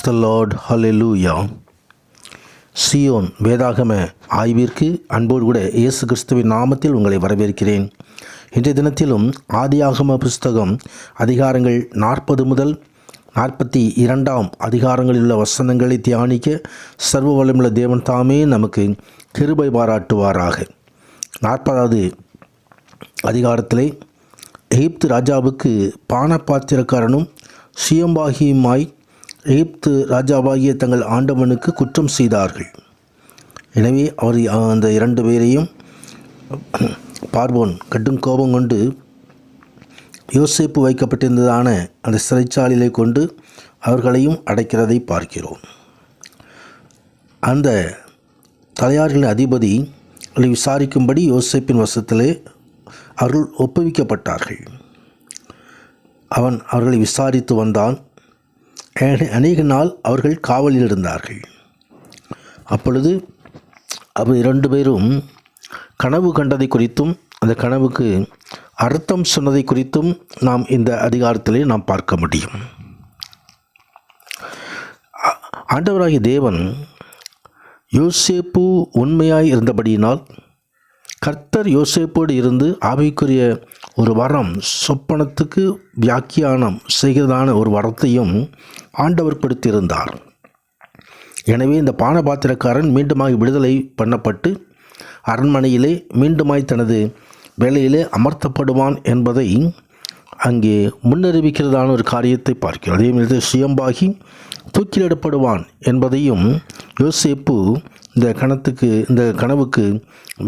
த Lord, ஹல்லேலூயா. Zion வேதாகம ஆய்விற்கு அன்போடு கூட இயேசு கிறிஸ்துவின் நாமத்தில் உங்களை வரவேற்கிறேன். இன்றைய தினத்திலும் ஆதியாகம புஸ்தகம் அதிகாரங்கள் 40 முதல் 42 அதிகாரங்களில் உள்ள வசனங்களை தியானிக்க சர்வ வல்லமையுள்ள தேவன் தாமே நமக்கு கிருபை பாராட்டுவாராக. 40வது அதிகாரத்திலே எகிப்து ராஜாவுக்கு பானபாத்திரக்காரனும் சியம்பாகியுமாய் எகிப்து ராஜாவாகிய தங்கள் ஆண்டவனுக்கு குற்றம் செய்தார்கள். எனவே அவர் அந்த 2 பேரையும் பார்வோன் கடும் கோபம் கொண்டு யோசேப்பு வைக்கப்பட்டிருந்ததான அந்த சிறைச்சாலையிலே கொண்டு அவர்களையும் அடைக்கிறதை பார்க்கிறோம். அந்த தலையார்களின் அதிபதி விசாரிக்கும்படி யோசேப்பின் வசத்திலே அவர்கள் ஒப்புவிக்கப்பட்டார்கள். அவன் அவர்களை விசாரித்து வந்தான். அநேக நாள் அவர்கள் காவலில் இருந்தார்கள். அப்பொழுது அவர் 2 பேரும் கனவு கண்டதை குறித்தும் அந்த கனவுக்கு அர்த்தம் சொன்னதை குறித்தும் நாம் இந்த அதிகாரத்திலே நாம் பார்க்க முடியும். ஆண்டவராகிய தேவன் யோசேப்பு உண்மையாய் இருந்தபடியினால் கர்த்தர் யோசேப்போடு இருந்து ஆவிக்குரிய ஒரு வரம், சொப்பனத்துக்கு வியாக்கியானம் செய்கிறதான ஒரு வரத்தையும் ஆண்டவர் கொடுத்திருந்தார். எனவே இந்த பானபாத்திரக்காரன் மீண்டுமாய் விடுதலை பண்ணப்பட்டு அரண்மனையிலே மீண்டுமாய் தனது வேலையிலே அமர்த்தப்படுவான் என்பதை அங்கே முன்னறிவிக்கிறதான ஒரு காரியத்தை பார்க்கிறோம். அதே மாதிரி சுயம்பாகி தூக்கிலிடப்படுவான் என்பதையும் யோசேப்பு இந்த கனவுக்கு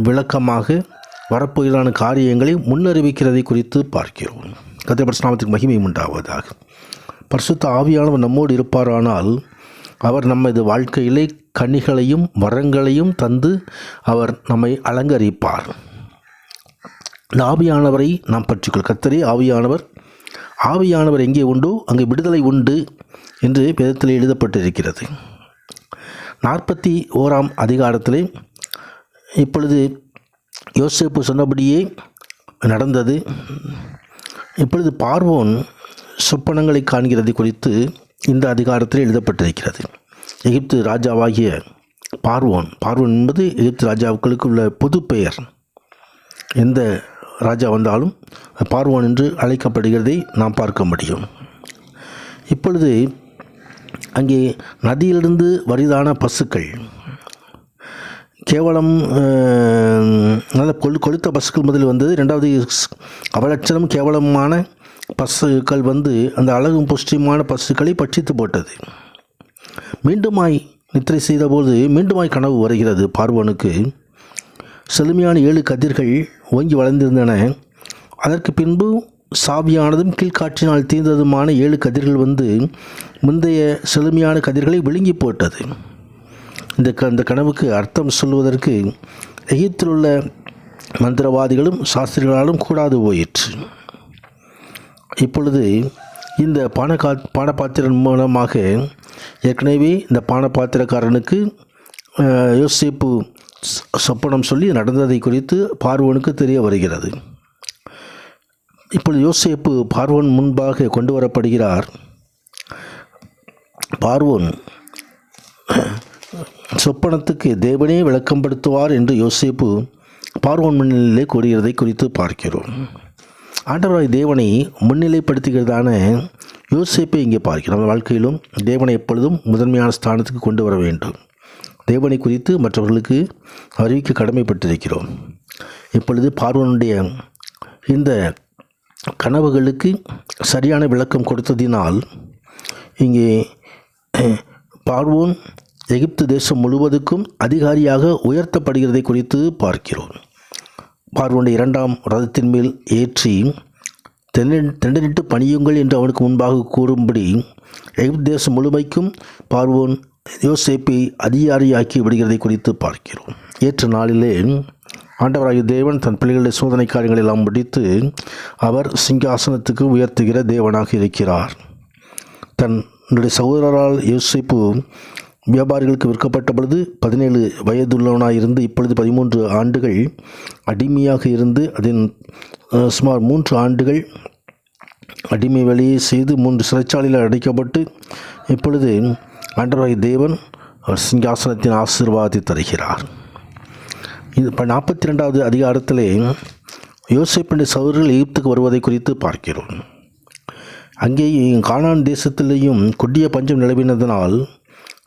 விளக்கமாக வரப்போகிறான காரியங்களை முன்னறிவிக்கிறதை குறித்து பார்க்கிறோம். கர்த்தருடைய பரிசுத்த நாமத்துக்கு மகிமை உண்டாவதாக. பரிசுத்த ஆவியானவர் நம்மோடு இருப்பாரானால் அவர் நமது வாழ்க்கையிலே கனிகளையும் வரங்களையும் தந்து அவர் நம்மை அலங்கரிப்பார். இந்த ஆவியானவரை நாம் பற்றிக்கொள். கர்த்தரே ஆவியானவர் எங்கே உண்டோ அங்கே விடுதலை உண்டு என்று வேதத்தில் எழுதப்பட்டிருக்கிறது. 41ஆம் அதிகாரத்திலே இப்பொழுது யோசேப்பு சொன்னபடியே நடந்தது. இப்பொழுது பார்வோன் சொப்பனங்களை காண்கிறது குறித்து இந்த அதிகாரத்தில் எழுதப்பட்டிருக்கிறது. எகிப்து ராஜாவாகிய பார்வோன் என்பது எகிப்து ராஜாக்களுக்கு உள்ள பொது பெயர். எந்த ராஜா வந்தாலும் பார்வோன் என்று அழைக்கப்படுகிறதை நாம் பார்க்க முடியும். இப்பொழுது அங்கே நதியிலிருந்து வரிதான பசுக்கள், கேவலம் நல்ல கொளுத்த பசுக்கள் முதலில் வந்தது. 2வது அவலட்சணம் கேவலமான பசுக்கள் வந்து அந்த அழகும் புஷ்டியுமான பசுக்களை பட்சித்து போட்டது. மீண்டுமாய் நித்திரை செய்தபோது மீண்டுமாய் கனவு வருகிறது பார்வோனுக்கு. செழுமையான 7 கதிர்கள் ஓங்கி வளர்ந்திருந்தன. அதற்கு பின்பு சாவியானதும் கீழ்காற்றினால் தீர்ந்ததுமான 7 கதிர்கள் வந்து முந்தைய செழுமையான கதிர்களை விழுங்கி போட்டது. இந்த கனவுக்கு அர்த்தம் சொல்வதற்கு எகிப்தில் உள்ள மந்திரவாதிகளும் சாஸ்திரிகளாலும் கூடாது போயிற்று. இப்பொழுது இந்த பானபாத்திரன் மூலமாக ஏற்கனவே இந்த பானபாத்திரக்காரனுக்கு யோசேப்பு சொப்பனம் சொல்லி நடந்ததை குறித்து பார்வோனுக்கு தெரிய வருகிறது. இப்பொழுது யோசேப்பு பார்வோன் முன்பாக கொண்டு வரப்படுகிறார். பார்வோன் சொப்பனத்துக்கு தேவனே விளக்கம்படுத்துவார் என்று யோசேப்பு பார்வோன் முன்னிலையிலே கூறுகிறதை குறித்து பார்க்கிறோம். ஆண்டவராய் தேவனை முன்னிலைப்படுத்துகிறதான யோசேப்பை இங்கே பார்க்கிறோம். நம்ம வாழ்க்கையிலும் தேவனை எப்பொழுதும் முதன்மையான ஸ்தானத்துக்கு கொண்டு வர வேண்டும். தேவனை குறித்து மற்றவர்களுக்கு அறிவிக்க கடமைப்பட்டிருக்கிறோம். இப்பொழுது பார்வோனுடைய இந்த கனவுகளுக்கு சரியான விளக்கம் கொடுத்ததினால் இங்கே பார்வோன் எகிப்து தேசம் முழுவதுக்கும் அதிகாரியாக உயர்த்தப்படுகிறதை குறித்து பார்க்கிறோம். பார்வோனுடைய 2ஆம் ரதத்தின் மேல் ஏற்றி தெண்டனிட்டு பணியுங்கள் என்று அவனுக்கு முன்பாக கூறும்படி எகிப்து தேசம் முழுமைக்கும் பார்வோன் யோசேப்பை அதிகாரியாக்கி விடுகிறதை குறித்து பார்க்கிறோம். ஏற்ற நாளிலே ஆண்டவராகிய தேவன் தன் பிள்ளைகளுடைய சோதனை காரியங்களை எல்லாம் முடித்து அவர் சிங்காசனத்துக்கு உயர்த்துகிற தேவனாக இருக்கிறார். தன்னுடைய சகோதரரால் யோசேப்பு வியாபாரிகளுக்கு விற்கப்பட்ட பொழுது 17 வயதுள்ளவனாக இருந்து இப்பொழுது 13 ஆண்டுகள் அடிமையாக இருந்து அதன் சுமார் 3 ஆண்டுகள் அடிமை வேலையை செய்து 3 சிறைச்சாலையில் அடைக்கப்பட்டு இப்பொழுது ஆண்டவராகிய தேவன் அவர் சிங்காசனத்தின் ஆசீர்வாதத்தை தருகிறார். இது இப்போ 42வது அதிகாரத்திலே யோசேப்பின் சகோதரர்கள் எகிப்துக்கு வருவதை குறித்து பார்க்கிறோம். அங்கே கானான் தேசத்திலேயும் கொடிய பஞ்சம் நிலவினதனால்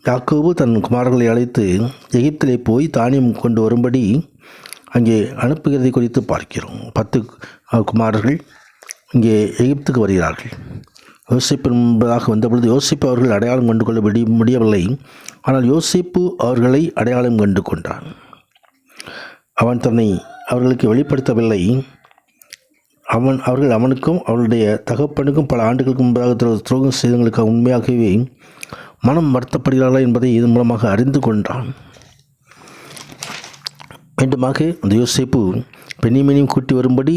யாக்கோபு தன் குமாரர்களை அழைத்து எகிப்திலே போய் தானியம் கொண்டு வரும்படி அங்கே அனுப்புகிறதை குறித்து பார்க்கிறோம். 10 குமாரர்கள் இங்கே எகிப்துக்கு வருகிறார்கள். யோசேப்பு என்பதாக வந்தபொழுது யோசேப்பு அவர்கள் அடையாளம் கண்டு கொள்ள முடியவில்லை. ஆனால் யோசேப்பு அவர்களை அடையாளம் கண்டு கொண்டான். அவன் தன்னை அவர்களுக்கு வெளிப்படுத்தவில்லை. அவர்கள் அவனுக்கும் அவருடைய தகப்பனுக்கும் பல ஆண்டுகளுக்கு முன்பாக துரோகம் செய்தவர்களுக்கு உண்மையாகவே மனம் வருத்தப்படுகிறார்களா என்பதை இதன் மூலமாக அறிந்து கொண்டான். மீண்டுமாக அந்த யோசேப்பு பெண்ணிமீனையும் கூட்டி வரும்படி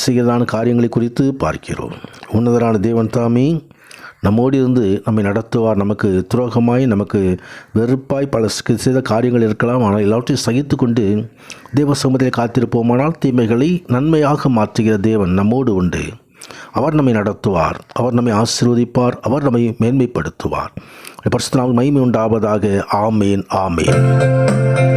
செய்கிறதான காரியங்களை குறித்து பார்க்கிறோம். உன்னதரான தேவன் தாமே நம்மோடு இருந்து நம்மை நடத்துவார். நமக்கு துரோகமாய் நமக்கு வெறுப்பாய் பல செய்த காரியங்கள் இருக்கலாம். ஆனால் எல்லாவற்றையும் சகித்து கொண்டு தேவ சமூகத்தில் காத்திருப்போமானால் தீமைகளை நன்மையாக மாற்றுகிற தேவன் நம்மோடு உண்டு. அவர் நம்மை நடத்துவார், அவர் நம்மை ஆசீர்வதிப்பார், அவர் நம்மை மேன்மைப்படுத்துவார். பரிசுத்த நாமத்துக்கு மகிமை உண்டாவதாக. ஆமேன், ஆமேன்.